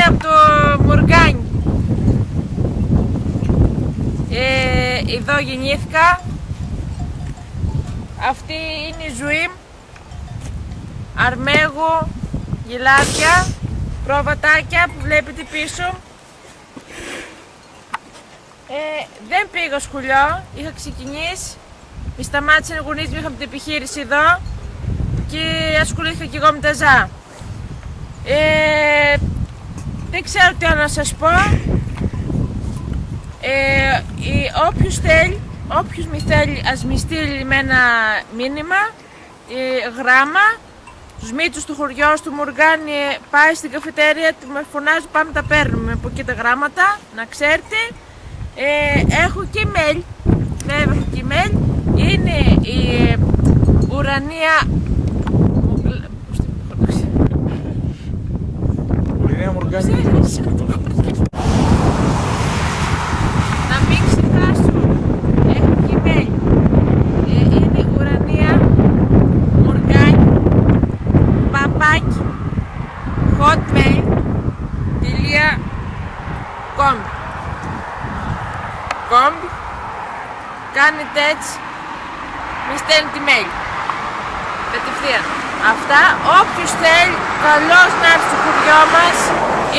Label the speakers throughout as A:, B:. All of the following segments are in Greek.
A: από το Μουργάνι. Εδώ γεννήθηκα. Αυτή είναι η ζωή. Αρμέγου, γυλάδια, προβατάκια που βλέπετε πίσω. Δεν πήγα σχολείο, είχα ξεκινήσει. Με σταμάτησαν οι γονείς μου, είχαμε την επιχείρηση εδώ και ασχολήθηκα και εγώ με τα ζά. Δεν ξέρω τι άλλο να σας πω. Όποιος με θέλει, ας με στείλει με ένα μήνυμα, γράμμα. Τους μύτους του χωριού του Μουργάνι πάει στην καφετέρια, με φωνάζει, πάμε τα παίρνουμε από εκεί τα γράμματα, να ξέρετε. Έχω και email, βέβαια έχω και email. Είναι η Ουρανία
B: Μουργάνι.
A: Να μην ξεχάσω, έχω και email. Είναι Ουρανία Μουργάνι παπάκι hotmail.com. Κάνετε έτσι, μη στέλνετε email κατευθείαν. Αυτά, όποιος θέλει καλώς να έρθει στο χωριό μας.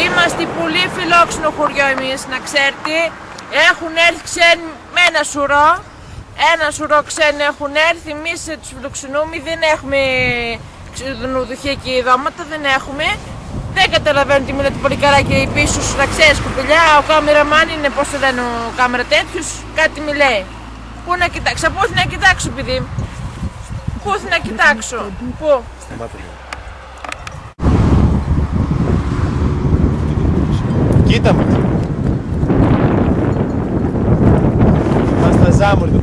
A: Είμαστε πολύ φιλόξενο χωριό εμείς, να ξέρετε. Έχουν έρθει ξένοι με ένα σουρό ξένοι έχουν έρθει. Εμείς τους φιλοξενούμε, δεν έχουμε ξενοδοχεία και δώματα, δεν έχουμε. Δεν καταλαβαίνω τι μιλάτε πολύ καλά και πίσω σου, να ξέρεις κουπηλιά, ο κάμεραμάν είναι, πώς το λένε, ο κάμερα τέτοιος, κάτι μιλάει. Πού να κοιτάξω, πού να κοιτάξω παιδί, πού να κοιτάξω, πού.
B: Κοίτα με. Μας τα ζάμορ το